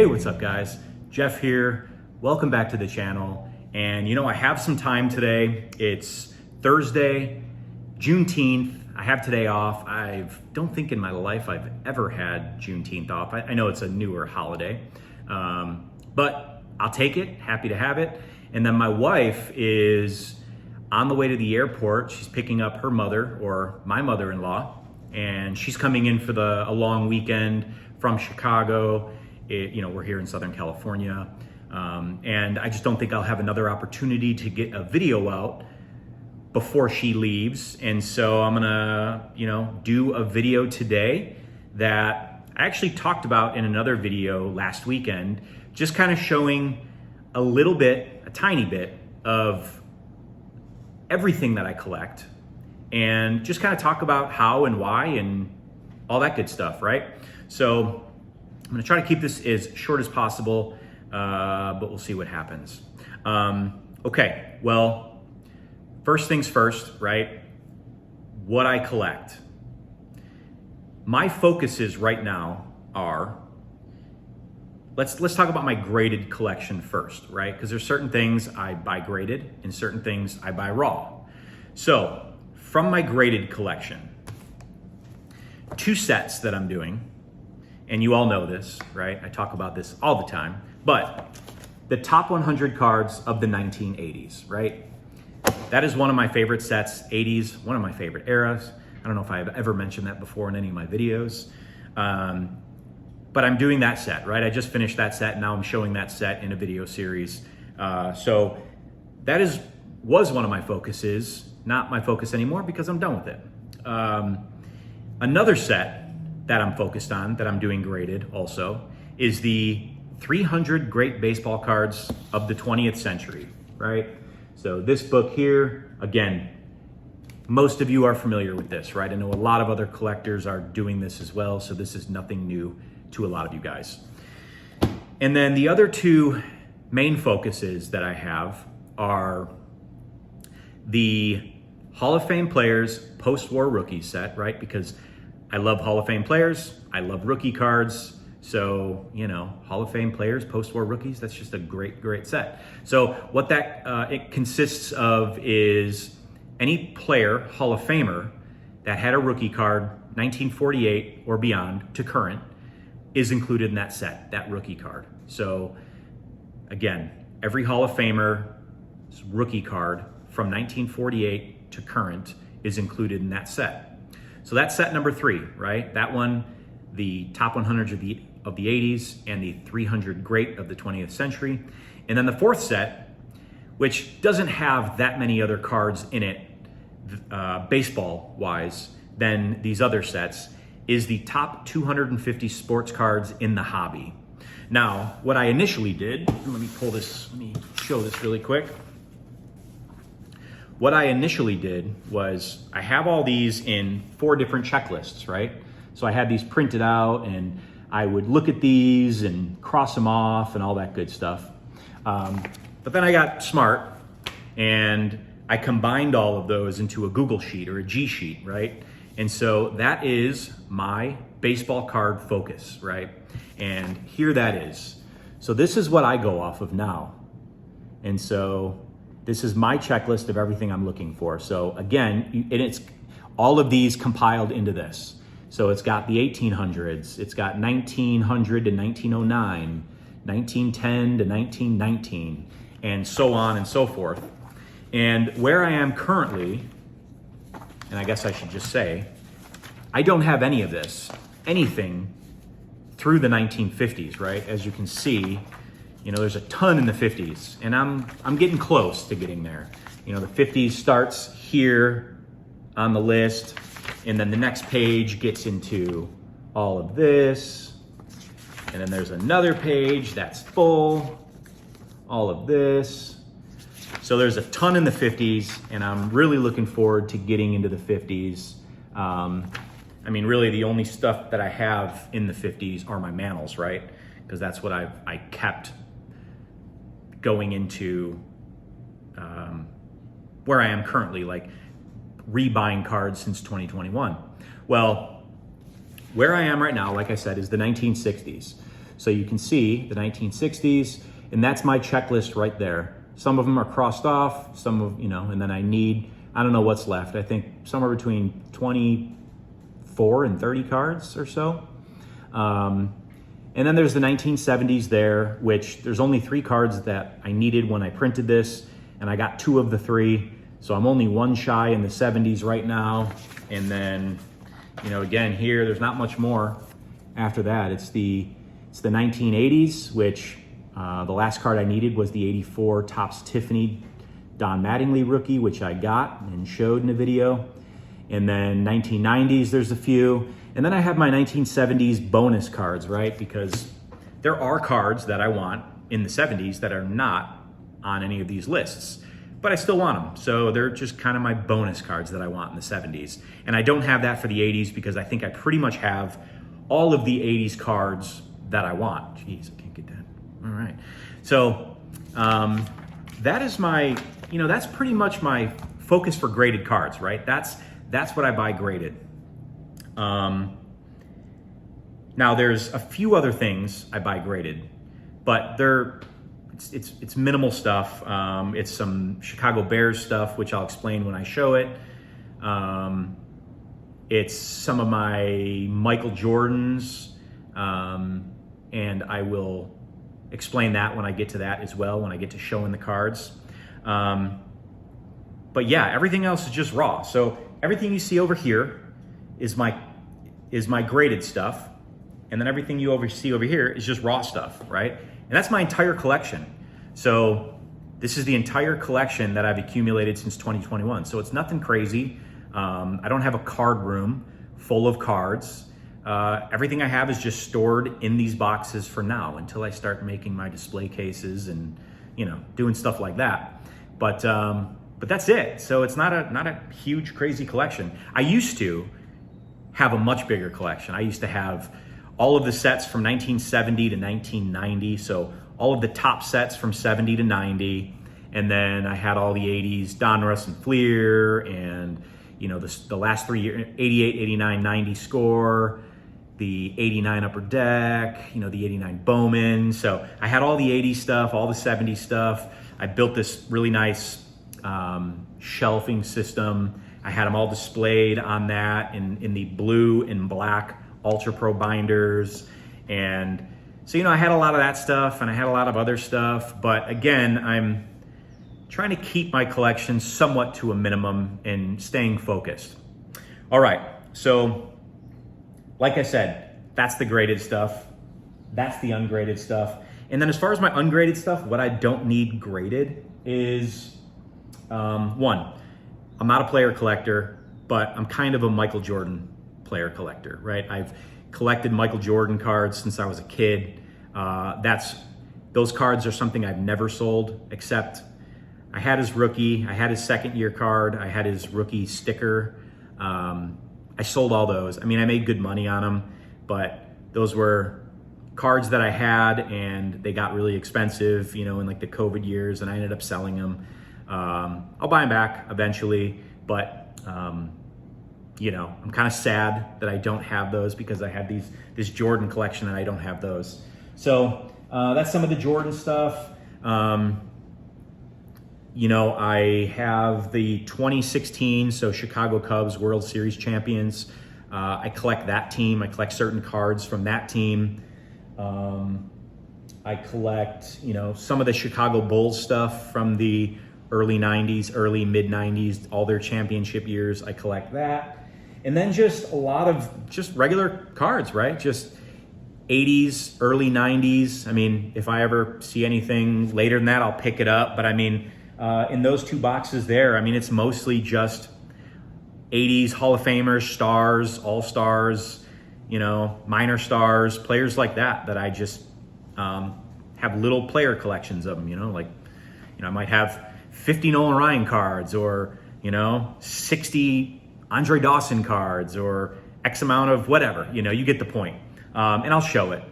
Hey, what's up guys? Jeff here. Welcome back to the channel. And I have some time today. It's Thursday, Juneteenth. I have today off. I don't think in my life I've ever had Juneteenth off. I know it's a newer holiday, but I'll take it, happy to have it. And then my wife is on the way to the airport. She's picking up her mother, or my mother-in-law, and she's coming in for a long weekend from Chicago. We're here in Southern California, and I just don't think I'll have another opportunity to get a video out before she leaves. And so I'm gonna, do a video today that I actually talked about in another video last weekend, just kind of showing a tiny bit of everything that I collect, and just kind of talk about how and why and all that good stuff, right? So I'm gonna try to keep this as short as possible, but we'll see what happens. Okay, well, first things first, right? What I collect. My focuses right now are, let's talk about my graded collection first, right? Because there's certain things I buy graded and certain things I buy raw. So from my graded collection, 2 sets that I'm doing, and you all know this, right? I talk about this all the time, but the top 100 cards of the 1980s, right? That is one of my favorite sets, 80s, one of my favorite eras. I don't know if I've ever mentioned that before in any of my videos, but I'm doing that set, right? I just finished that set, and now I'm showing that set in a video series. So that was one of my focuses, not my focus anymore because I'm done with it. Another set that I'm focused on, that I'm doing graded also, is the 300 great baseball cards of the 20th century, right? So this book here, again, most of you are familiar with this, right? I know a lot of other collectors are doing this as well, so this is nothing new to a lot of you guys. And then the other 2 main focuses that I have are the Hall of Fame players post-war rookie set, right? Because I love Hall of Fame players, I love rookie cards. So, Hall of Fame players, post-war rookies, that's just a great, great set. So what that it consists of is any player, Hall of Famer, that had a rookie card, 1948 or beyond to current, is included in that set, that rookie card. So again, every Hall of Famer's rookie card from 1948 to current is included in that set. So that's set number 3, right? That one, the top 100 of the 80s and the 300 great of the 20th century. And then the 4th set, which doesn't have that many other cards in it, baseball-wise, than these other sets, is the top 250 sports cards in the hobby. Now, what I initially did, let me show this really quick. What I initially did was, I have all these in 4 different checklists, right? So I had these printed out, and I would look at these and cross them off and all that good stuff. But then I got smart, and I combined all of those into a Google Sheet or a G Sheet, right? And so that is my baseball card focus, right? And here that is. So this is what I go off of now. And so this is my checklist of everything I'm looking for. So again, and it's all of these compiled into this. So it's got the 1800s, it's got 1900 to 1909, 1910 to 1919, and so on and so forth. And where I am currently, and I guess I should just say, I don't have any of this, anything through the 1950s, right? As you can see, there's a ton in the 50s, and I'm getting close to getting there. The 50s starts here on the list, and then the next page gets into all of this, and then there's another page that's full, all of this. So there's a ton in the 50s, and I'm really looking forward to getting into the 50s. Really the only stuff that I have in the 50s are my Manals, right? Because that's what I kept going into where I am currently, like rebuying cards since 2021. Well, where I am right now, like I said, is the 1960s. So you can see the 1960s, and that's my checklist right there. Some of them are crossed off, some of, and then I don't know what's left. I think somewhere between 24 and 30 cards or so. And then there's the 1970s there, which there's only 3 cards that I needed when I printed this, and I got 2 of the 3. So I'm only 1 shy in the 70s right now. And then, again, here, there's not much more after that. It's the 1980s, which the last card I needed was the 84 Topps Tiffany Don Mattingly rookie, which I got and showed in a video. And then 1990s, there's a few. And then I have my 1970s bonus cards, right? Because there are cards that I want in the 70s that are not on any of these lists, but I still want them. So they're just kind of my bonus cards that I want in the 70s. And I don't have that for the 80s because I think I pretty much have all of the 80s cards that I want. Jeez, I can't get that. All right. So that is my, that's pretty much my focus for graded cards, right? That's what I buy graded. Now there's a few other things I buy graded, but it's minimal stuff. It's some Chicago Bears stuff, which I'll explain when I show it. It's some of my Michael Jordans, and I will explain that when I get to that as well, when I get to showing the cards. But yeah, everything else is just raw. So everything you see over here is my graded stuff. And then everything you see over here is just raw stuff, right? And that's my entire collection. So this is the entire collection that I've accumulated since 2021. So it's nothing crazy. I don't have a card room full of cards. Everything I have is just stored in these boxes for now until I start making my display cases and, doing stuff like that. But that's it. So it's not a huge, crazy collection. I used to have a much bigger collection. I used to have all of the sets from 1970 to 1990. So all of the top sets from 70 to 90. And then I had all the 80s, Donruss and Fleer, and the last 3 years, 88, 89, 90 score, the 89 Upper Deck, the 89 Bowman. So I had all the 80s stuff, all the 70s stuff. I built this really nice shelving system. I had them all displayed on that in the blue and black Ultra Pro binders. And so, I had a lot of that stuff and I had a lot of other stuff. But again, I'm trying to keep my collection somewhat to a minimum and staying focused. All right, so like I said, that's the graded stuff. That's the ungraded stuff. And then as far as my ungraded stuff, what I don't need graded is, one, I'm not a player collector, but I'm kind of a Michael Jordan player collector, right? I've collected Michael Jordan cards since I was a kid. Those cards are something I've never sold, except I had his rookie, I had his second year card, I had his rookie sticker. I sold all those. I mean, I made good money on them, but those were cards that I had and they got really expensive, in like the COVID years, and I ended up selling them. I'll buy them back eventually, but I'm kind of sad that I don't have those because I had this Jordan collection and I don't have those. So that's some of the Jordan stuff. I have the 2016, so Chicago Cubs World Series champions. I collect that team. I collect certain cards from that team. I collect, some of the Chicago Bulls stuff from the early 90s, early mid 90s, all their championship years. I collect that. And then just a lot of just regular cards, right? Just 80s, early 90s. I mean, if I ever see anything later than that, I'll pick it up. But I mean, in those 2 boxes there, I mean, it's mostly just 80s Hall of Famers, stars, all-stars, minor stars, players like that I just have little player collections of them, I might have 50 Nolan Ryan cards or, 60 Andre Dawson cards or X amount of whatever, you get the point. And I'll show it.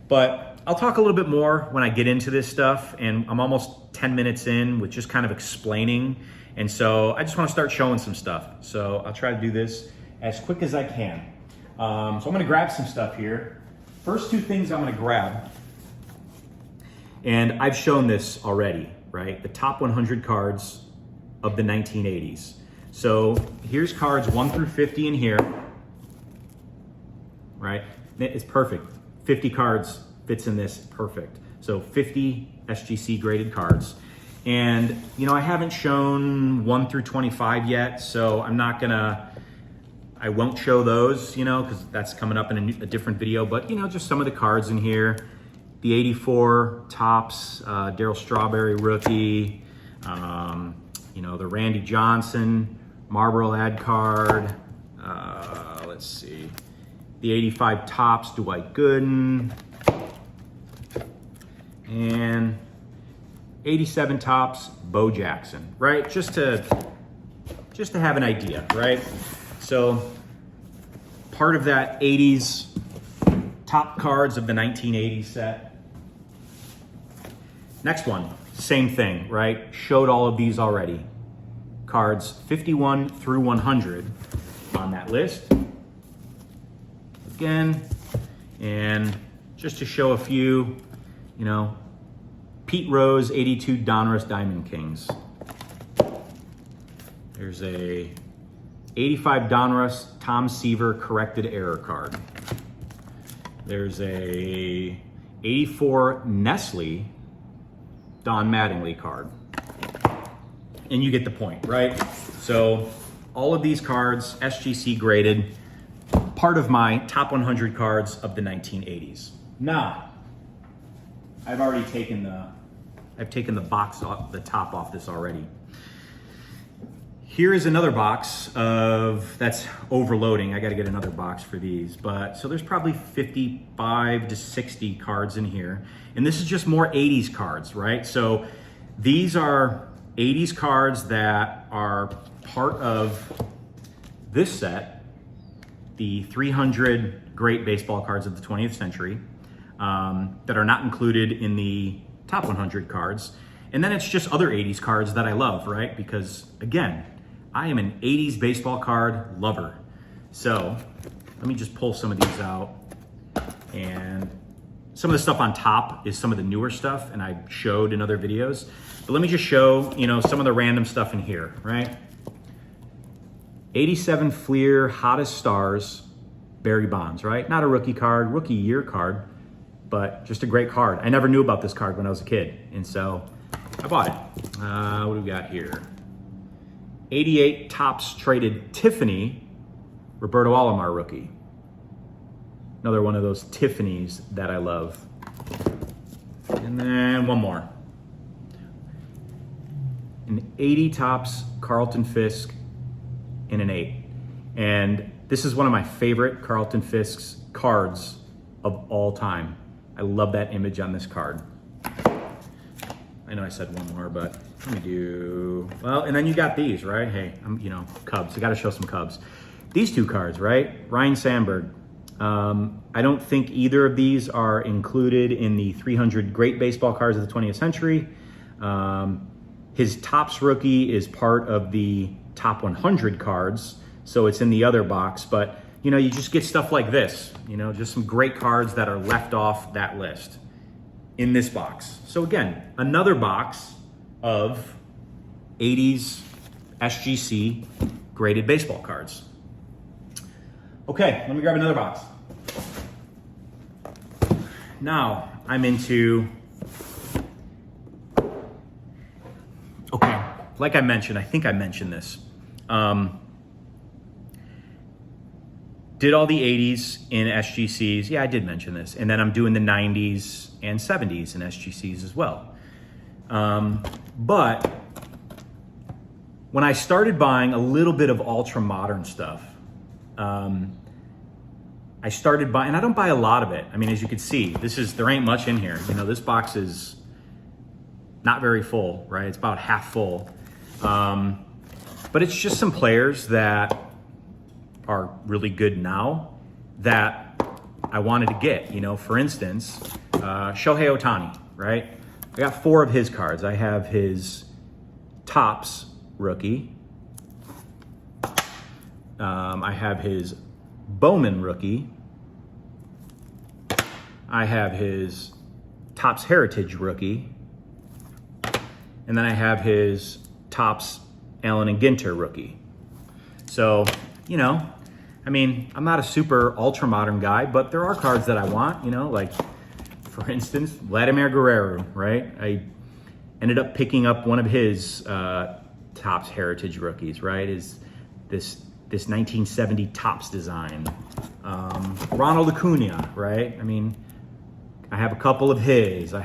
But I'll talk a little bit more when I get into this stuff, and I'm almost 10 minutes in with just kind of explaining. And so I just want to start showing some stuff. So I'll try to do this as quick as I can. So I'm going to grab some stuff here. first two things I'm gonna grab, and I've shown this already, right? The top 100 cards of the 1980s. So here's cards 1 through 50 in here, right? It's perfect. 50 cards fits in this perfect. So 50 SGC graded cards. And you know, I haven't shown 1 through 25 yet, so I won't show those, you know, because that's coming up in a different video, but you know, just some of the cards in here. The 84 Topps, Darryl Strawberry rookie, you know, the Randy Johnson Marlboro ad card. Let's see. The 85 Topps Dwight Gooden. And 87 Topps Bo Jackson, right? Just to have an idea, right? So part of that 80s top cards of the 1980s set. Next one, same thing, right? Showed all of these already. Cards 51 through 100 on that list. Again, and just to show a few, you know, Pete Rose 82 Donruss Diamond Kings. There's a 85 Donruss Tom Seaver corrected error card. There's a 84 Nestle Don Mattingly card. And you get the point, right? So all of these cards, SGC graded, part of my top 100 cards of the 1980s. Now, I've taken the box off, the top off this already. Here is another box that's overloading. I got to get another box for these, but so there's probably 55 to 60 cards in here. And this is just more 80s cards, right? So these are 80s cards that are part of this set, the 300 great baseball cards of the 20th century, that are not included in the top 100 cards. And then it's just other 80s cards that I love, right? Because again, I am an 80s baseball card lover. So let me just pull some of these out. And some of the stuff on top is some of the newer stuff, and I showed in other videos. But let me just show, you know, some of the random stuff in here, right? 87 Fleer Hottest Stars, Barry Bonds, right? Not a rookie card, rookie year card, but just a great card. I never knew about this card when I was a kid, and so I bought it. What do we got here? 88 Topps Traded Tiffany, Roberto Alomar rookie. Another one of those Tiffany's that I love. And then one more. An 80 Topps Carlton Fisk in an 8. And this is one of my favorite Carlton Fisk's cards of all time. I love that image on this card. I know I said one more, but let me do, well, and then you got these, right? Hey, you know, Cubs. I got to show some Cubs. These two cards, right? Ryne Sandberg. I don't think either of these are included in the 300 great baseball cards of the 20th century. His Topps rookie is part of the top 100 cards, so it's in the other box. But, you know, you just get stuff like this, you know, just some great cards that are left off that list in this box. So again, another box of 80s SGC graded baseball cards. Okay, let me grab another box. Now I'm into, okay, like I mentioned, I think I mentioned this. Did all the 80s in SGCs. Yeah, I did mention this. And then I'm doing the 90s and 70s in SGCs as well. But when I started buying a little bit of ultra modern stuff, I started buying, and I don't buy a lot of it. I mean, as you can see, there ain't much in here. You know, this box is not very full, right? It's about half full. But it's just some players that are really good now that I wanted to get. You know, for instance, Shohei Ohtani, right? I got 4 of his cards. I have his Topps rookie. I have his Bowman rookie. I have his Topps Heritage rookie. And then I have his Topps Allen and Ginter rookie. So, you know, I mean, I'm not a super ultra modern guy, but there are cards that I want, you know, like for instance, Vladimir Guerrero, right? I ended up picking up one of his Topps Heritage rookies, right? Is this 1970 Topps design. Ronald Acuna, right? I mean, I have a couple of his. I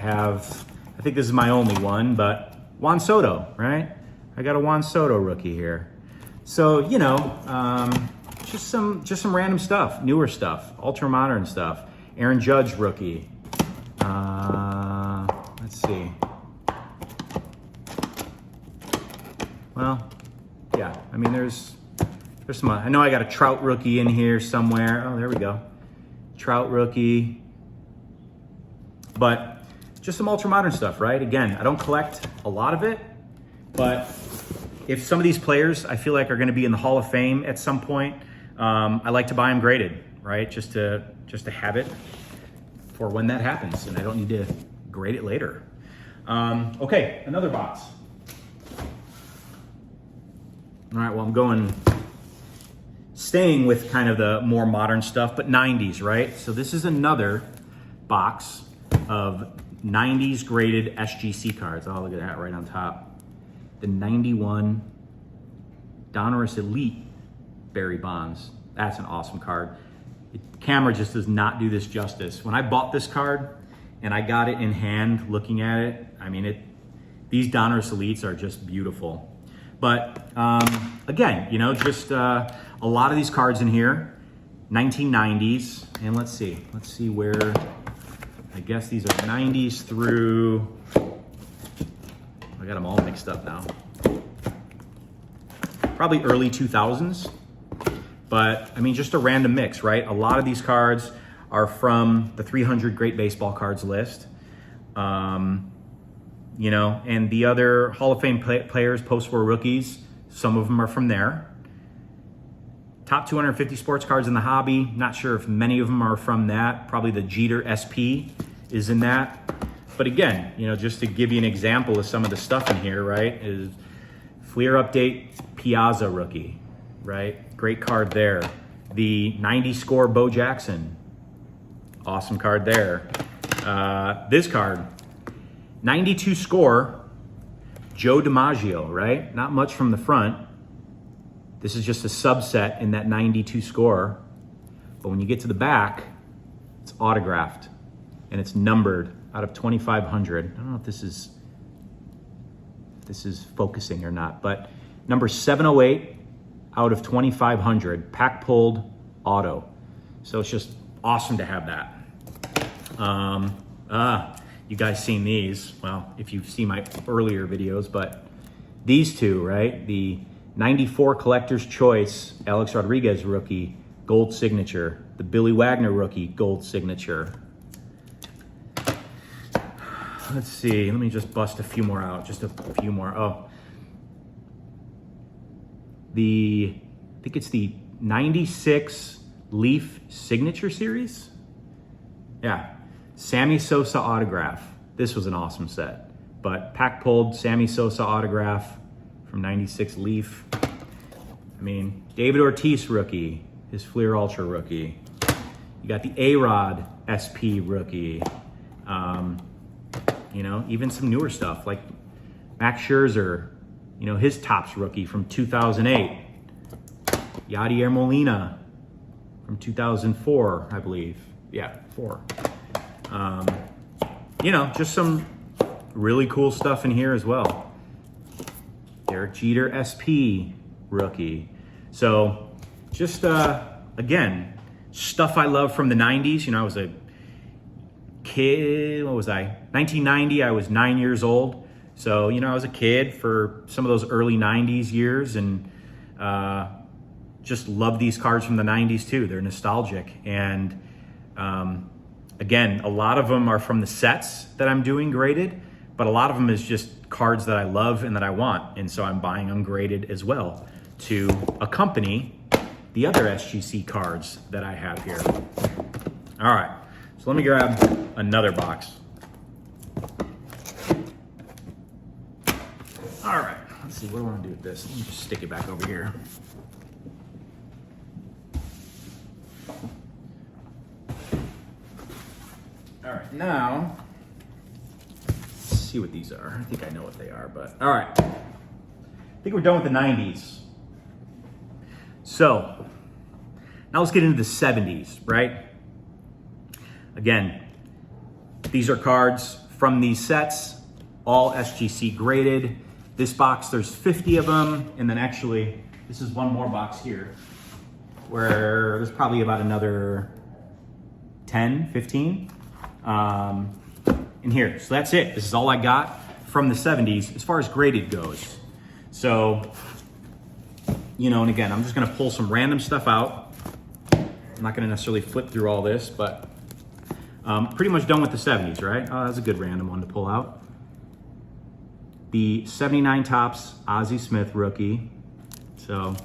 think this is my only one, but Juan Soto, right? I got a Juan Soto rookie here. So, you know, just some random stuff, newer stuff, ultra modern stuff. Aaron Judge rookie. Let's see. Well, yeah, I mean, there's some, I know I got a Trout rookie in here somewhere. Oh, there we go. Trout rookie. But just some ultra modern stuff, right? Again, I don't collect a lot of it, but if some of these players I feel like are gonna be in the Hall of Fame at some point, I like to buy them graded, right? Just to have it for when that happens, and I don't need to grade it later. Okay, another box. All right, well, I'm staying with kind of the more modern stuff, but 90s, right? So this is another box of 90s graded SGC cards. Oh, look at that right on top. The 91 Donruss Elite Barry Bonds. That's an awesome card. The camera just does not do this justice. When I bought this card and I got it in hand looking at it, I mean, these Donruss Elites are just beautiful. But again, you know, just a lot of these cards in here, 1990s, and let's see where, I guess these are 90s through, I got them all mixed up now. Probably early 2000s, but I mean, just a random mix, right? A lot of these cards are from the 300 Great Baseball Cards list. You know, and the other Hall of Fame players, post-war rookies, some of them are from there. Top 250 sports cards in the hobby. Not sure if many of them are from that. Probably the Jeter SP is in that. But again, you know, just to give you an example of some of the stuff in here, right, is Fleer Update Piazza rookie, right? Great card there. The 90 score Bo Jackson. Awesome card there. This card, 92 score Joe DiMaggio, right? Not much from the front. This is just a subset in that 92 score. But when you get to the back, it's autographed and it's numbered out of 2,500. I don't know if this is focusing or not, but number 708 out of 2,500, pack pulled auto. So it's just awesome to have that. You guys seen these? Well, if you've seen my earlier videos, but these two, right? The 94 Collector's Choice Alex Rodriguez rookie, gold signature. The Billy Wagner rookie, gold signature. Let's see, let me just bust a few more out, just a few more. Oh, I think it's the 96 Leaf Signature Series. Yeah, Sammy Sosa autograph. This was an awesome set, but pack pulled Sammy Sosa autograph from 96 Leaf. I mean, David Ortiz rookie, his Fleer Ultra rookie. You got the A-Rod SP rookie. You know, even some newer stuff like Max Scherzer, you know, his Topps rookie from 2008. Yadier Molina from 2004, I believe. Yeah, 4. You know, just some really cool stuff in here as well. Derek Jeter SP rookie. So just, again, stuff I love from the 90s. You know, I was a kid, what was I? 1990, I was 9 years old. So, you know, I was a kid for some of those early 90s years and just love these cards from the 90s too. They're nostalgic. And again, a lot of them are from the sets that I'm doing graded, but a lot of them is just cards that I love and that I want. And so I'm buying them graded as well to accompany the other SGC cards that I have here. All right, so let me grab another box. All right, let's see, what do I want to do with this? Let me just stick it back over here. All right, now, let's see what these are. I think I know what they are, but all right. I think we're done with the 90s. So, now let's get into the 70s, right? Again, these are cards from these sets, all SGC graded. This box, there's 50 of them, and then actually, this is one more box here, where there's probably about another 10, 15 in here. So that's it. This is all I got from the 70s as far as graded goes. So, you know, and again, I'm just gonna pull some random stuff out. I'm not gonna necessarily flip through all this, but pretty much done with the 70s, right? Oh, that's a good random one to pull out. The 79 Topps Ozzie Smith rookie. So,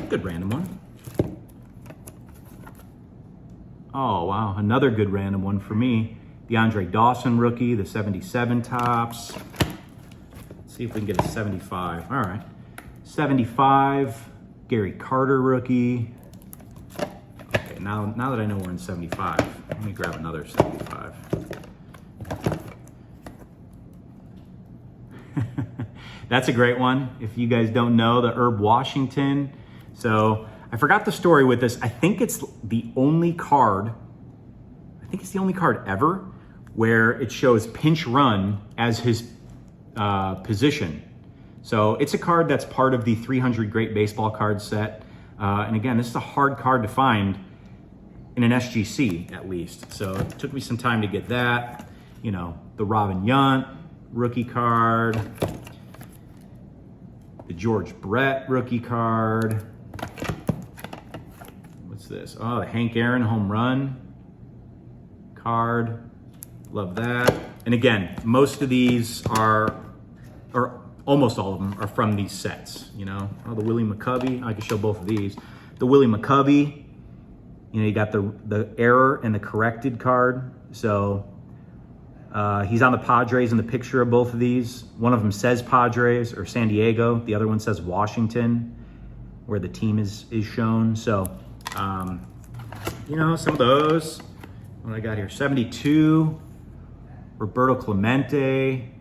good random one. Oh, wow, another good random one for me. The Andre Dawson rookie, the 77 Topps. Let's see if we can get a 75. All right. 75, Gary Carter rookie. Okay, now that I know we're in 75, let me grab another 75. That's a great one. If you guys don't know, the Herb Washington. So I forgot the story with this. I think it's the only card, ever where it shows pinch run as his position. So it's a card that's part of the 300 Great Baseball Cards set. And again, this is a hard card to find in an SGC at least. So it took me some time to get that. You know, the Robin Yount rookie card, the George Brett rookie card. What's this? Oh, the Hank Aaron home run card. Love that. And again, most of these are, or almost all of them are from these sets, you know. Oh, the Willie McCovey, I can show both of these. The Willie McCovey, you know, you got the error and the corrected card. So he's on the Padres in the picture of both of these. One of them says Padres or San Diego. The other one says Washington, where the team is shown. So, you know, some of those. What I got here, 72, Roberto Clemente.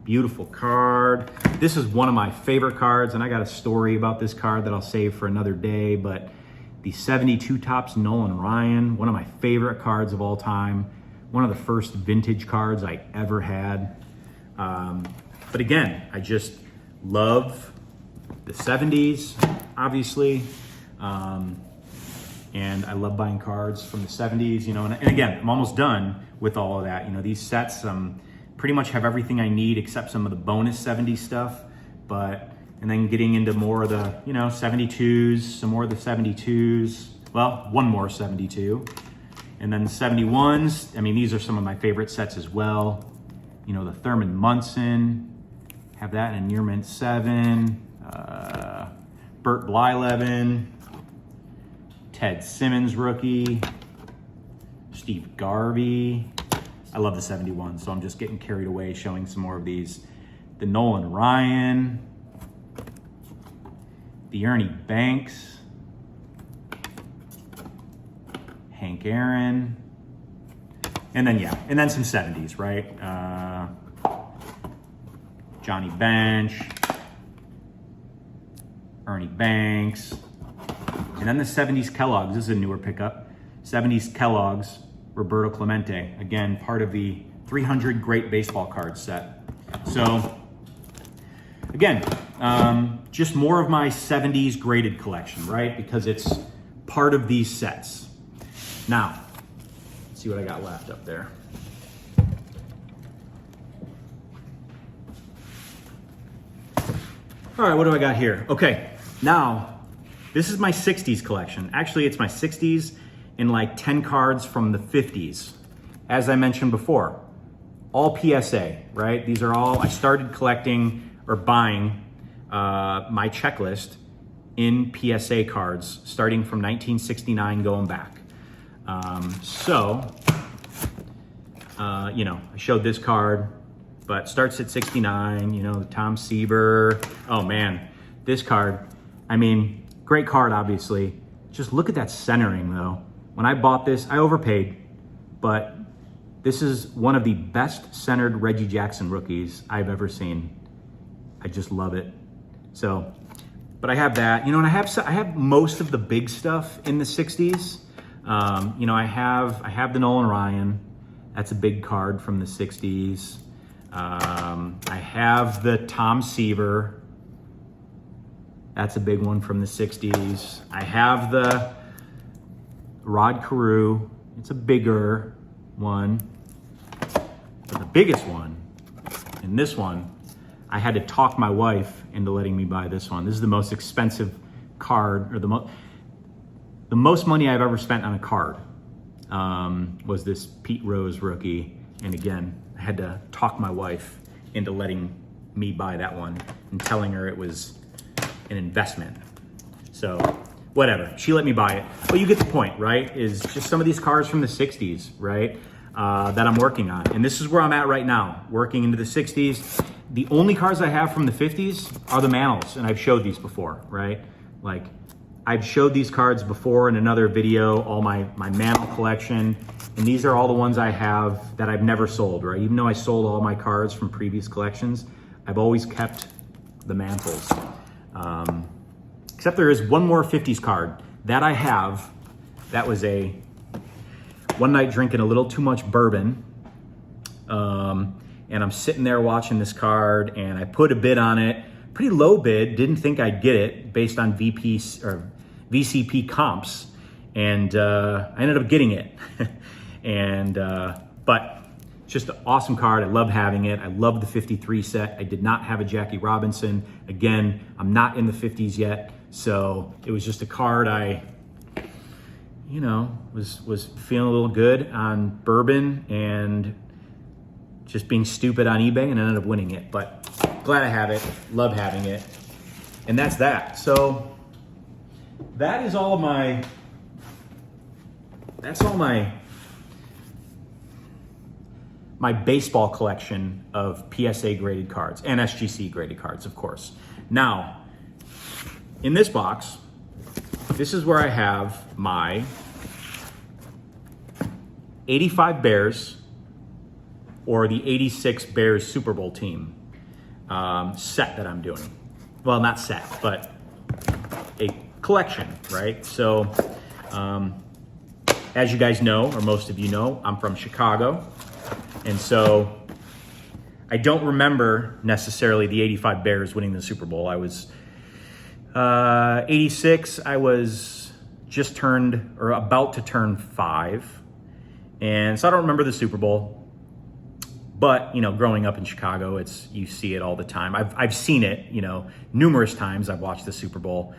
Beautiful card. This is one of my favorite cards, and I got a story about this card that I'll save for another day, but the 72 Topps Nolan Ryan, one of my favorite cards of all time, one of the first vintage cards I ever had. But again, I just love the 70s, obviously, and I love buying cards from the 70s, you know, and again, I'm almost done with all of that. You know, these sets, pretty much have everything I need except some of the bonus 70s stuff, and then getting into more of the, you know, 72s, some more of the 72s, well, one more 72, and then the 71s. I mean, these are some of my favorite sets as well. You know, the Thurman Munson, have that in a near mint 7, Bert Blyleven, Ted Simmons rookie, Steve Garvey. I love the 71, so I'm just getting carried away showing some more of these. The Nolan Ryan, the Ernie Banks, Hank Aaron, and then some 70s, right? Johnny Bench, Ernie Banks, and then the 70s Kellogg's. This is a newer pickup. 70s Kellogg's, Roberto Clemente, again, part of the 300 Great Baseball Cards set. So, again, just more of my 70s graded collection, right? Because it's part of these sets. Now, let's see what I got left up there. All right, what do I got here? Okay, now, this is my 60s collection. Actually, it's my 60s in like 10 cards from the 50s. As I mentioned before, all PSA, right? These are all, I started collecting or buying my checklist in PSA cards starting from 1969 going back. So You know, I showed this card, but starts at 69, you know, Tom Seaver. Oh man, this card, I mean, great card, obviously. Just look at that centering though. When I bought this, I overpaid, but this is one of the best centered Reggie Jackson rookies I've ever seen. I just love it. So, but I have that, you know, and I have most of the big stuff in the 60s. You know, I have the Nolan Ryan. That's a big card from the 60s. I have the Tom Seaver. That's a big one from the 60s. I have the Rod Carew. It's a bigger one. But the biggest one, and this one, I had to talk my wife into letting me buy this one. This is the most expensive card, or the most money I've ever spent on a card, was this Pete Rose rookie. And again, I had to talk my wife into letting me buy that one and telling her it was an investment. So whatever, she let me buy it. But you get the point, right? Is just some of these cars from the 60s, right? That I'm working on. And this is where I'm at right now, working into the 60s. The only cars I have from the 50s are the Mantles, and I've showed these before, right? Like, I've showed these cards before in another video, all my Mantle collection, and these are all the ones I have that I've never sold, right? Even though I sold all my cards from previous collections, I've always kept the Mantles. Except there is one more 50s card that I have. That was a one night drinking a little too much bourbon. And I'm sitting there watching this card, and I put a bid on it, pretty low bid, didn't think I'd get it based on VCP comps, and I ended up getting it. And but just an awesome card. I love having it. I love the 53 set. I did not have a Jackie Robinson. Again, I'm not in the 50s yet, so it was just a card I, you know, was feeling a little good on bourbon and just being stupid on eBay, and ended up winning it. But glad I have it, love having it. And that's that. So that is all my, my baseball collection of PSA graded cards and SGC graded cards, of course. Now, in this box, this is where I have my 85 Bears or the 86 Bears Super Bowl team set that I'm doing. Well, not set, but a collection, right? So, as you guys know, or most of you know, I'm from Chicago. And so I don't remember necessarily the 85 Bears winning the Super Bowl. I was 86, I was just turned, or about to turn 5. And so I don't remember the Super Bowl. But, you know, growing up in Chicago, you see it all the time. I've seen it, you know, numerous times. I've watched the Super Bowl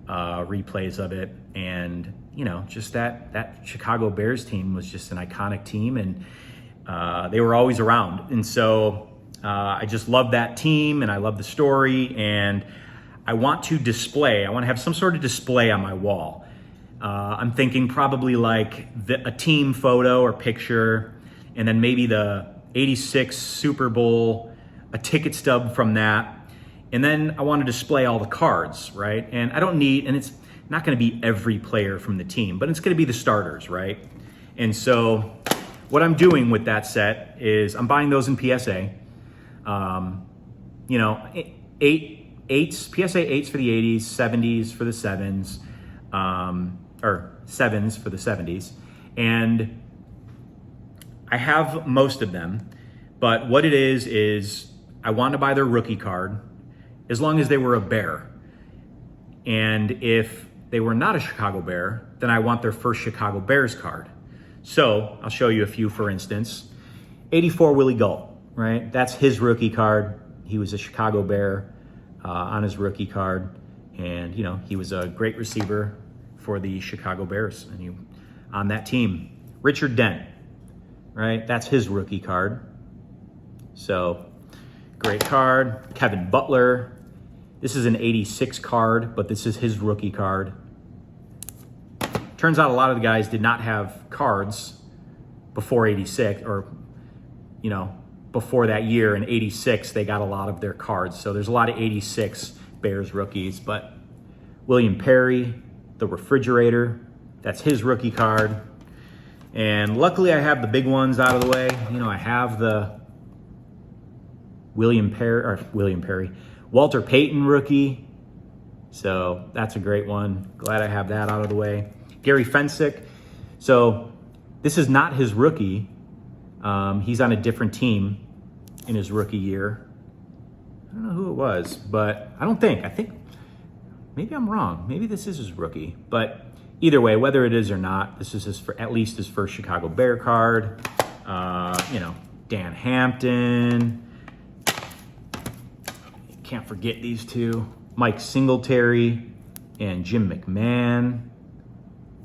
replays of it. And, you know, just that Chicago Bears team was just an iconic team. And they were always around. And so I just love that team, and I love the story. And I want to have some sort of display on my wall. I'm thinking probably like a team photo or picture, and then maybe the 86 Super Bowl, a ticket stub from that. And then I want to display all the cards, right? And I don't need, and it's not going to be every player from the team, but it's going to be the starters, right? And so what I'm doing with that set is I'm buying those in PSA. You know, PSA 8s for the 80s, 70s for the 7s, or 7s for the 70s. And I have most of them, but what it is I want to buy their rookie card as long as they were a Bear. And if they were not a Chicago Bear, then I want their first Chicago Bears card. So I'll show you a few, for instance. 84 Willie Galt, right? That's his rookie card. He was a Chicago Bear on his rookie card. And, you know, he was a great receiver for the Chicago Bears and on that team. Richard Dent, right? That's his rookie card. So great card. Kevin Butler. This is an 86 card, but this is his rookie card. Turns out a lot of the guys did not have cards before 86, or you know, before that year in 86, they got a lot of their cards. So there's a lot of 86 Bears rookies, but William Perry, the refrigerator, that's his rookie card. And luckily I have the big ones out of the way. You know, I have the Walter Payton rookie. So that's a great one. Glad I have that out of the way. Gary Fensick. So this is not his rookie. He's on a different team in his rookie year. I don't know who it was, but I think, maybe I'm wrong. Maybe this is his rookie, but either way, whether it is or not, this is at least his first Chicago Bear card. You know, Dan Hampton. Can't forget these two. Mike Singletary and Jim McMahon.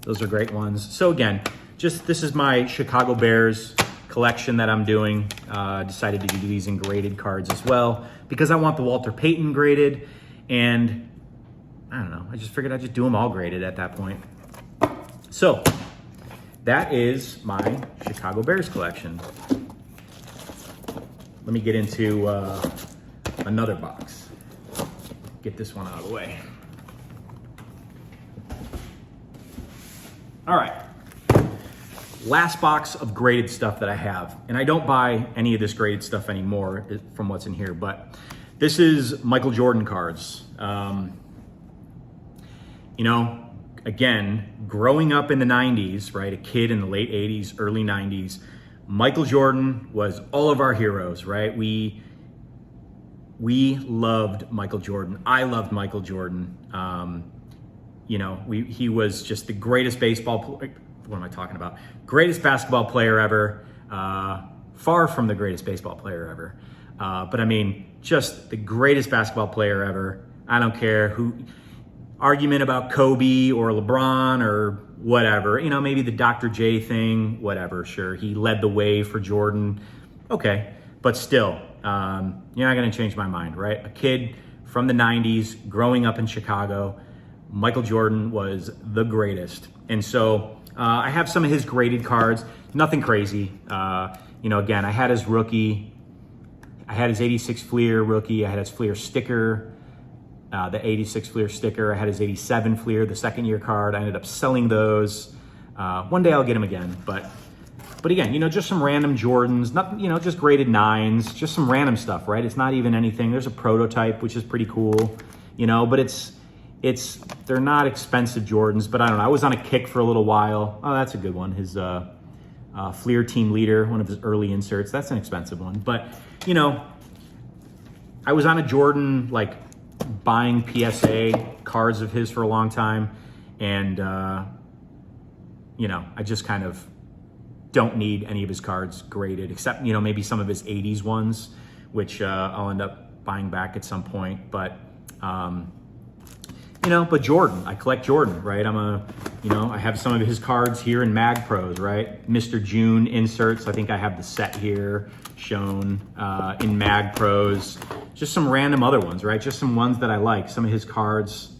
Those are great ones. So again, this is my Chicago Bears collection that I'm doing. Decided to do these in graded cards as well because I want the Walter Payton graded, and I don't know, I just figured I'd just do them all graded at that point. So that is my Chicago Bears collection. Let me get into another box. Get this one out of the way. All right. Last box of graded stuff that I have. And I don't buy any of this graded stuff anymore from what's in here, but this is Michael Jordan cards. You know, again, growing up in the 90s, right? A kid in the late 80s, early 90s, Michael Jordan was all of our heroes, right? We loved Michael Jordan. I loved Michael Jordan. You know, he was just the greatest greatest basketball player ever. Far from the greatest baseball player ever. But I mean, just the greatest basketball player ever. I don't care who, argument about Kobe or LeBron or whatever, you know, maybe the Dr. J thing, whatever, sure. He led the way for Jordan. Okay, but still, you're not gonna change my mind, right? A kid from the 90s, growing up in Chicago, Michael Jordan was the greatest. And so I have some of his graded cards, nothing crazy. You know, again, I had his rookie, I had his 86 Fleer rookie, I had his Fleer sticker, the 86 Fleer sticker, I had his 87 Fleer, the second year card. I ended up selling those. One day I'll get them again, but again, you know, just some random Jordans, not, you know, just graded 9s, just some random stuff, right? It's not even anything. There's a prototype, which is pretty cool, you know, but they're not expensive Jordans, but I don't know. I was on a kick for a little while. Oh, that's a good one. His Fleer Team Leader, one of his early inserts. That's an expensive one. But, you know, I was on a Jordan, like, buying PSA cards of his for a long time. And, you know, I just kind of don't need any of his cards graded, except, you know, maybe some of his 80s ones, which I'll end up buying back at some point. But, you know, but Jordan, I collect Jordan, right? I have some of his cards here in Mag Pros, right? Mr. June inserts. I think I have the set here shown in Mag Pros. Just some random other ones, right? Just some ones that I like. Some of his cards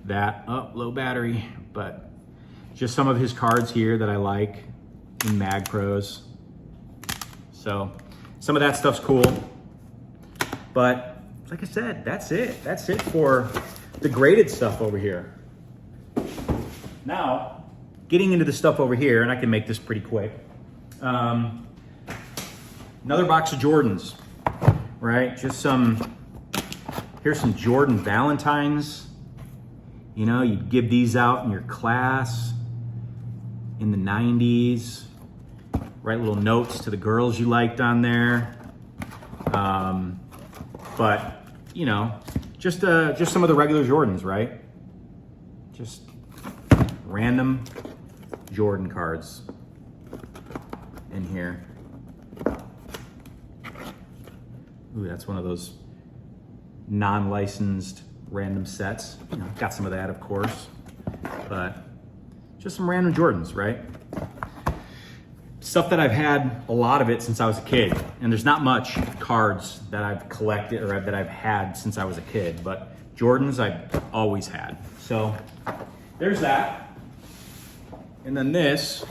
that, low battery, but just some of his cards here that I like in Mag Pros. So some of that stuff's cool. But like I said, that's it. That's it for the graded stuff over here. Now, getting into the stuff over here, and I can make this pretty quick. Another box of Jordans, right? Here's some Jordan Valentines. You know, you'd give these out in your class in the 90s. Write little notes to the girls you liked on there. But, you know, just some of the regular Jordans, right? Just random Jordan cards in here. Ooh, that's one of those non-licensed random sets. You know, got some of that, of course, but just some random Jordans, right? Stuff that I've had a lot of it since I was a kid, and there's not much cards that I've collected or that I've had since I was a kid, but Jordans I've always had. So there's that. And then this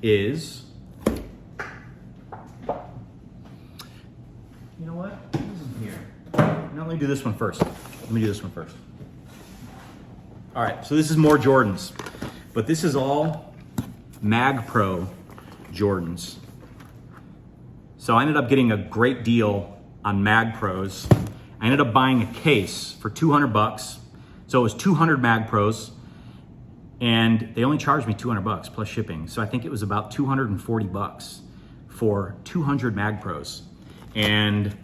is you know what? What is in here? Now let me do this one first. All right, so this is more Jordans, but this is all Mag Pro Jordans. So I ended up getting a great deal on Mag Pros. I ended up buying a case for 200 bucks. So it was 200 Mag Pros, and they only charged me 200 bucks plus shipping. So I think it was about 240 bucks for 200 Mag Pros. And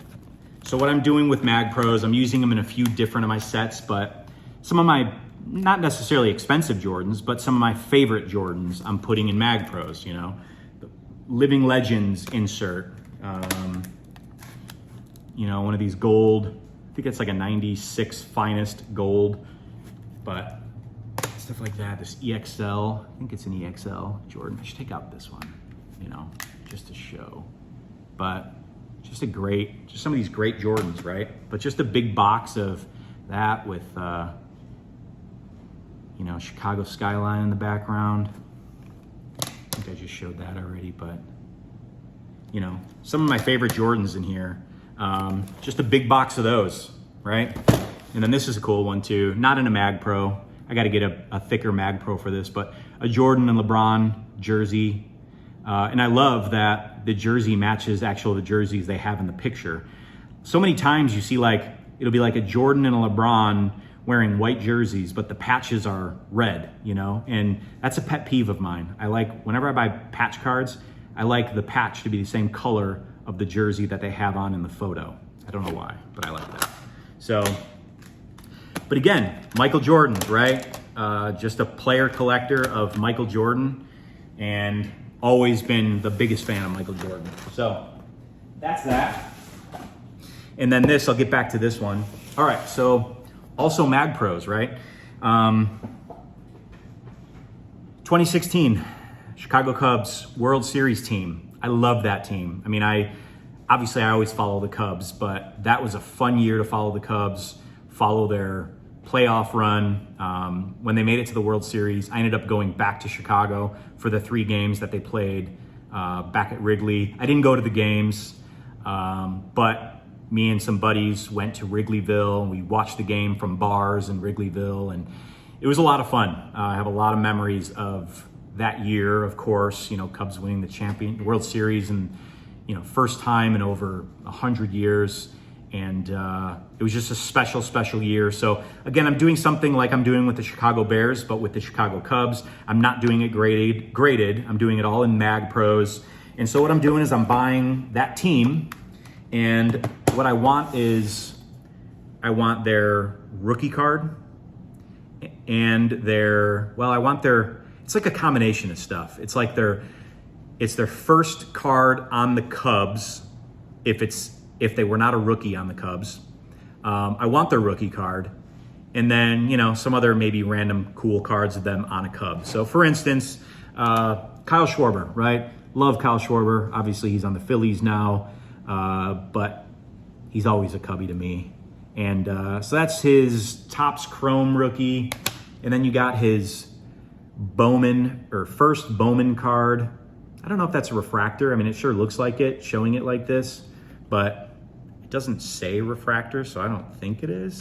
so what I'm doing with Mag Pros, I'm using them in a few different of my sets, but some of my, not necessarily expensive Jordans, but some of my favorite Jordans I'm putting in Mag Pros, you know. The Living Legends insert, you know, one of these gold, I think it's like a 96 finest gold, but stuff like that, this EXL, I think it's an EXL Jordan. I should take out this one, you know, just to show. But just some of these great Jordans, right? But just a big box of that with, you know, Chicago skyline in the background. I think I just showed that already, but you know, some of my favorite Jordans in here. Just a big box of those, right? And then this is a cool one too, not in a Mag Pro. I got to get a thicker Mag Pro for this, but a Jordan and LeBron jersey. And I love that the jersey matches the jerseys they have in the picture. So many times you see like, it'll be like a Jordan and a LeBron wearing white jerseys, but the patches are red, you know? And that's a pet peeve of mine. I like, whenever I buy patch cards, I like the patch to be the same color of the jersey that they have on in the photo. I don't know why, but I like that. So, but again, Michael Jordan, right? Just a player collector of Michael Jordan, and always been the biggest fan of Michael Jordan. So that's that. And then this, I'll get back to this one. All right, so also Mag Pros, right? 2016, Chicago Cubs World Series team. I love that team. I mean, obviously I always follow the Cubs, but that was a fun year to follow the Cubs, follow their playoff run. When they made it to the World Series, I ended up going back to Chicago for the 3 games that they played back at Wrigley. I didn't go to the games, but me and some buddies went to Wrigleyville, and we watched the game from bars in Wrigleyville, and it was a lot of fun. I have a lot of memories of that year, of course, you know, Cubs winning the World Series, and, you know, first time in over 100 years. And it was just a special, special year. So again, I'm doing something like I'm doing with the Chicago Bears, but with the Chicago Cubs. I'm not doing it graded. I'm doing it all in Mag Pros. And so what I'm doing is I'm buying that team, and what I want is I want their rookie card and it's like a combination of stuff. It's like it's their first card on the Cubs if they were not a rookie on the Cubs. I want their rookie card, and then, you know, some other maybe random cool cards of them on a Cub. So for instance, Kyle Schwarber, right? Love Kyle Schwarber. Obviously he's on the Phillies now, but he's always a Cubby to me. And so that's his Topps Chrome rookie. And then you got his first Bowman card. I don't know if that's a refractor. I mean, it sure looks like it, showing it like this, but it doesn't say refractor, so I don't think it is.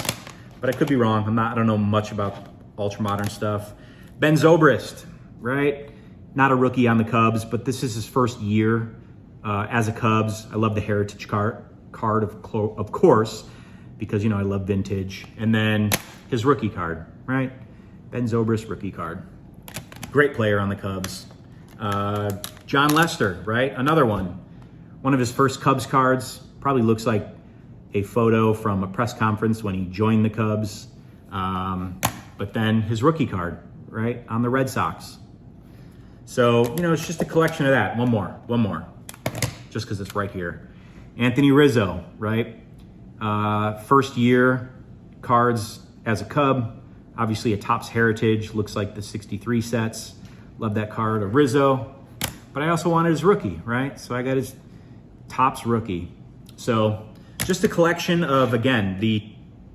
But I could be wrong. I don't know much about ultra modern stuff. Ben Zobrist, right? Not a rookie on the Cubs, but this is his first year as a Cubs. I love the heritage card of course, because, you know, I love vintage. And then his rookie card, right? Ben Zobrist rookie card. Great player on the Cubs. John Lester, right? Another one. One of his first Cubs cards. Probably looks like a photo from a press conference when he joined the Cubs. But then his rookie card, right? On the Red Sox. So, you know, it's just a collection of that. One more. Just because it's right here. Anthony Rizzo, right? First year cards as a Cub. Obviously a Topps Heritage. Looks like the 63 sets. Love that card of Rizzo. But I also wanted his rookie, right? So I got his Topps rookie. So just a collection of, again, the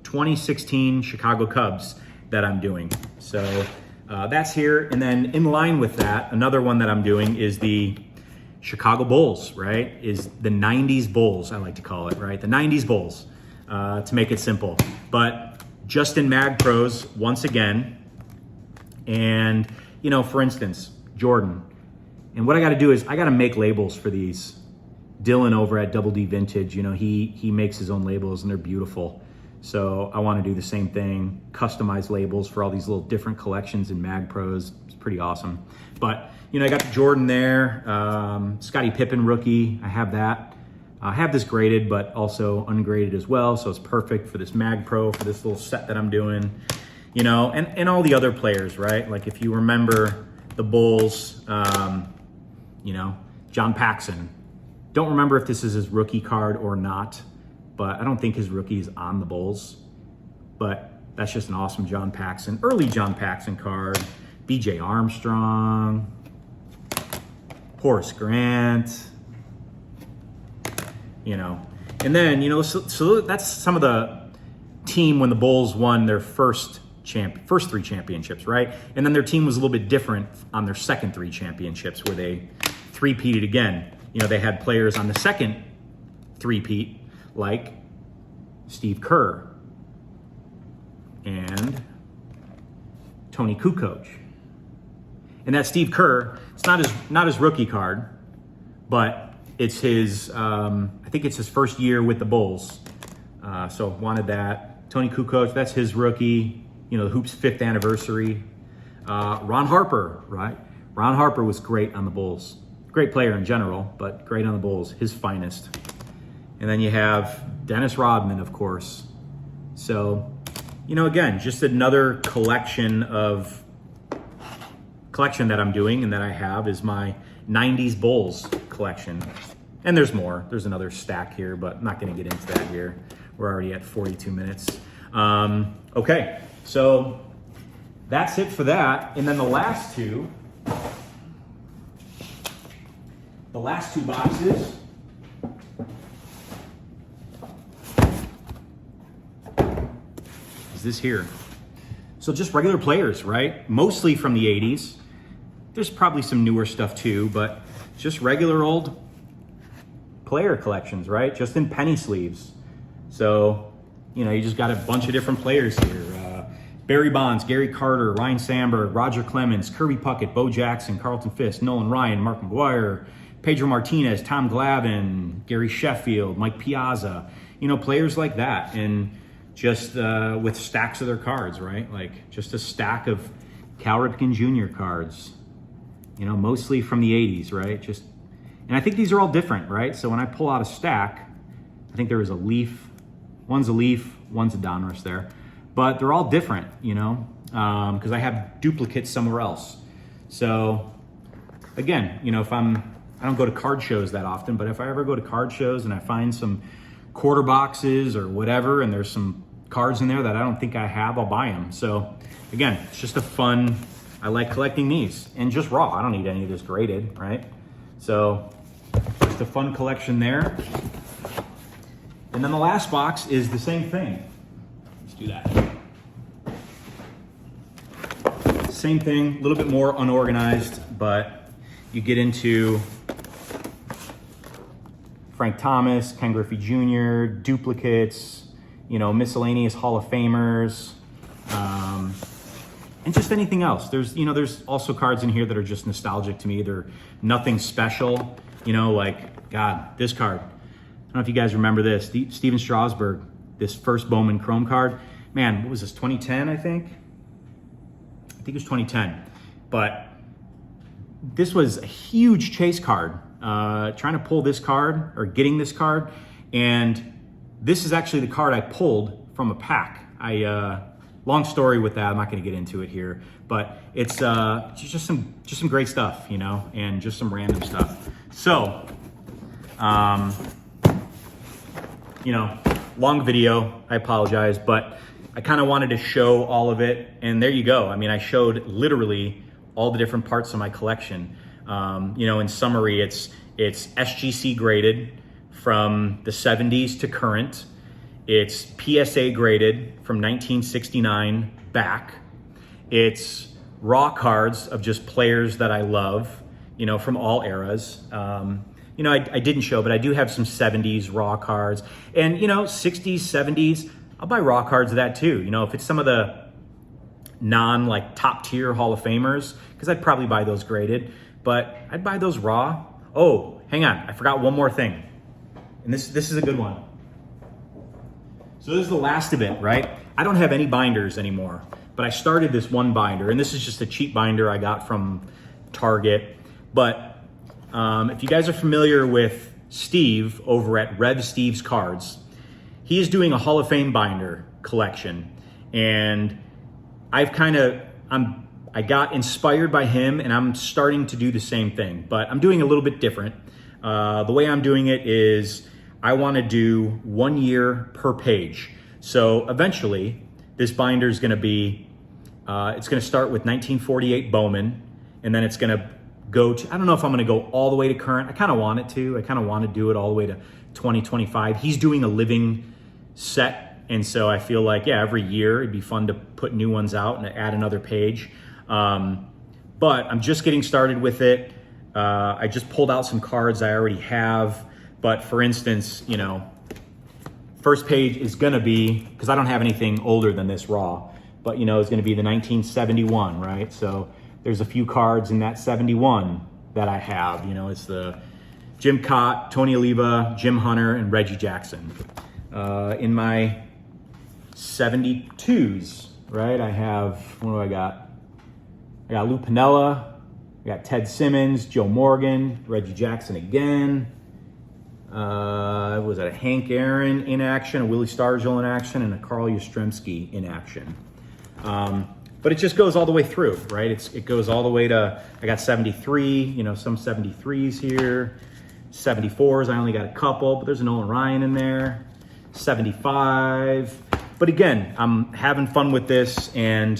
2016 Chicago Cubs that I'm doing. So that's here. And then in line with that, another one that I'm doing is the Chicago Bulls, right? Is the 90s Bulls, I like to call it, right? The 90s Bulls, to make it simple. But just in Mag Pros once again. And, you know, for instance, Jordan. And what I got to do is I got to make labels for these. Dylan over at Double D Vintage, you know, he makes his own labels and they're beautiful. So I want to do the same thing, customize labels for all these little different collections in Mag Pros. It's pretty awesome. But, you know, I got the Jordan there, Scottie Pippen rookie, I have that. I have this graded, but also ungraded as well. So it's perfect for this Mag Pro, for this little set that I'm doing, you know, and all the other players, right? Like if you remember the Bulls, you know, John Paxson. Don't remember if this is his rookie card or not, but I don't think his rookie is on the Bulls. But that's just an awesome John Paxson, early John Paxson card. BJ Armstrong, Horace Grant, you know. And then, you know, so that's some of the team when the Bulls won their first 3 championships, right? And then their team was a little bit different on their second 3 championships where they three-peated again. You know, they had players on the second three-peat like Steve Kerr and Tony Kukoc. And that Steve Kerr, it's not his rookie card, but it's his, I think it's his first year with the Bulls. So wanted that. Tony Kukoc, that's his rookie, you know, the Hoops 5th anniversary. Ron Harper, right? Ron Harper was great on the Bulls. Great player in general, but great on the Bulls, his finest. And then you have Dennis Rodman, of course. So, you know, again, just another collection that I'm doing and that I have is my 90s Bulls collection. And there's more. There's another stack here, but I'm not going to get into that here. We're already at 42 minutes. Okay, so that's it for that. And then the last two boxes is this here. So just regular players, right? Mostly from the 80s. There's probably some newer stuff too, but just regular old player collections, right? Just in penny sleeves. So, you know, you just got a bunch of different players here. Barry Bonds, Gary Carter, Ryan Sandberg, Roger Clemens, Kirby Puckett, Bo Jackson, Carlton Fisk, Nolan Ryan, Mark McGwire, Pedro Martinez, Tom Glavine, Gary Sheffield, Mike Piazza, you know, players like that. And just with stacks of their cards, right? Like just a stack of Cal Ripken Jr. cards, you know, mostly from the 80s, right? And I think these are all different, right? So when I pull out a stack, I think there is a Leaf, one's a Leaf, one's a Donruss there. But they're all different, you know, because I have duplicates somewhere else. So again, you know, I don't go to card shows that often, but if I ever go to card shows and I find some quarter boxes or whatever, and there's some cards in there that I don't think I have, I'll buy them. So again, it's just I like collecting these and just raw. I don't need any of this graded, right? So just a fun collection there. And then the last box is the same thing. Let's do that. Same thing, a little bit more unorganized, but you get into Frank Thomas, Ken Griffey Jr., duplicates, you know, miscellaneous Hall of Famers, and just anything else. There's also cards in here that are just nostalgic to me. They're nothing special, you know, like, God, this card. I don't know if you guys remember this, Steven Strasburg, this first Bowman Chrome card. Man, what was this, 2010, I think? I think it was 2010. But this was a huge chase card. Trying to pull this card, or getting this card, and this is actually the card I pulled from a pack. Long story with that, I'm not going to get into it here, but it's just some great stuff, you know, and just some random stuff. So, you know, long video, I apologize, but I kind of wanted to show all of it, and there you go. I mean, I showed literally all the different parts of my collection. You know, in summary, it's SGC graded from the 70s to current. It's PSA graded from 1969 back. It's raw cards of just players that I love. from all eras. I didn't show, but I do have some 70s raw cards. And, 60s, 70s, I'll buy raw cards of that too. If it's some of the top tier Hall of Famers, because I'd probably buy those graded, but I'd buy those raw. Oh, hang on, I forgot one more thing. And this is a good one. So this is the last of it, right? I don't have any binders anymore, but I started this one binder, and this is just a cheap binder I got from Target. But if you guys are familiar with Steve over at Rev Steve's Cards, he is doing a Hall of Fame binder collection, and I got inspired by him, and I'm starting to do the same thing, but I'm doing a little bit different. The way I'm doing it is I want to do 1 year per page. So eventually, this binder is going to be, it's going to start with 1948 Bowman, and then it's going to go to, I don't know if I'm going to go all the way to current. I kind of want it to. I kind of want to do it all the way to 2025. He's doing a living set, and so I feel like, every year it'd be fun to put new ones out and add another page. But I'm just getting started with it. I just pulled out some cards I already have. But for instance, first page is going to be, because I don't have anything older than this raw, but it's going to be the 1971, right? So there's a few cards in that 71 that I have. It's the Jim Cott, Tony Oliva, Jim Hunter, and Reggie Jackson. In my 72s, right, I have, what do I got? I got Lou Piniella, I got Ted Simmons, Joe Morgan, Reggie Jackson again. Was that a Hank Aaron in action, a Willie Stargell in action, and a Carl Yastrzemski in action. But it just goes all the way through, right? It goes all the way to, I got 73, some 73s here. 74s, I only got a couple, but there's an Nolan Ryan in there. 75. But again, I'm having fun with this, and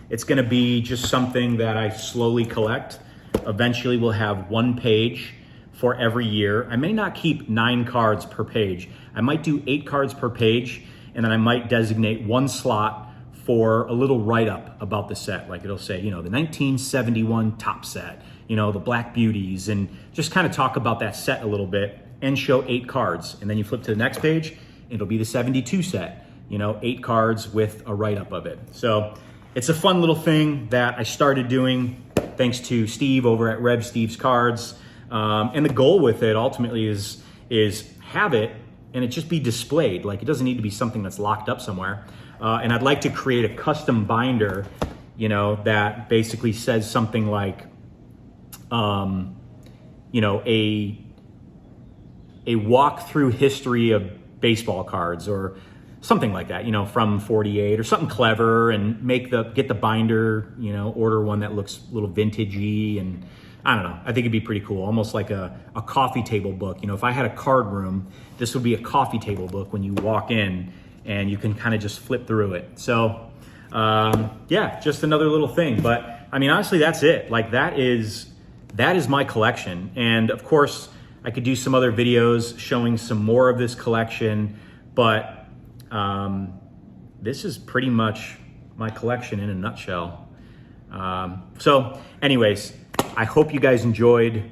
it's going to be just something that I slowly collect. Eventually, we'll have one page for every year. I may not keep 9 cards per page. I might do 8 cards per page, and then I might designate one slot for a little write-up about the set. Like it'll say, the 1971 top set, the Black Beauties, and just kind of talk about that set a little bit and show 8 cards. And then you flip to the next page, it'll be the 72 set, 8 cards with a write-up of it. So it's a fun little thing that I started doing thanks to Steve over at Rev Steve's Cards. And the goal with it ultimately is have it and it just be displayed. Like it doesn't need to be something that's locked up somewhere. And I'd like to create a custom binder, that basically says something like, a walk through history of baseball cards or something like that, from 48 or something clever, and get the binder, order one that looks a little vintagey, and I don't know. I think it'd be pretty cool, almost like a coffee table book. If I had a card room, this would be a coffee table book when you walk in, and you can kind of just flip through it. So, just another little thing. But I mean, honestly, that's it. Like that is my collection. And of course, I could do some other videos showing some more of this collection, but this is pretty much my collection in a nutshell. So anyways, I hope you guys enjoyed.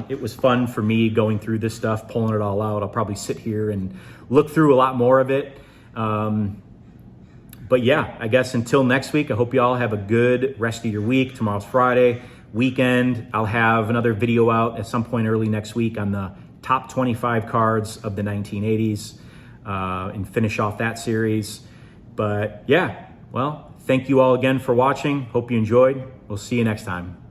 It was fun for me going through this stuff, pulling it all out. I'll probably sit here and look through a lot more of it. But yeah, I guess until next week, I hope you all have a good rest of your week. Tomorrow's Friday, weekend. I'll have another video out at some point early next week on the top 25 cards of the 1980s, and finish off that series. But yeah, well, thank you all again for watching. Hope you enjoyed. We'll see you next time.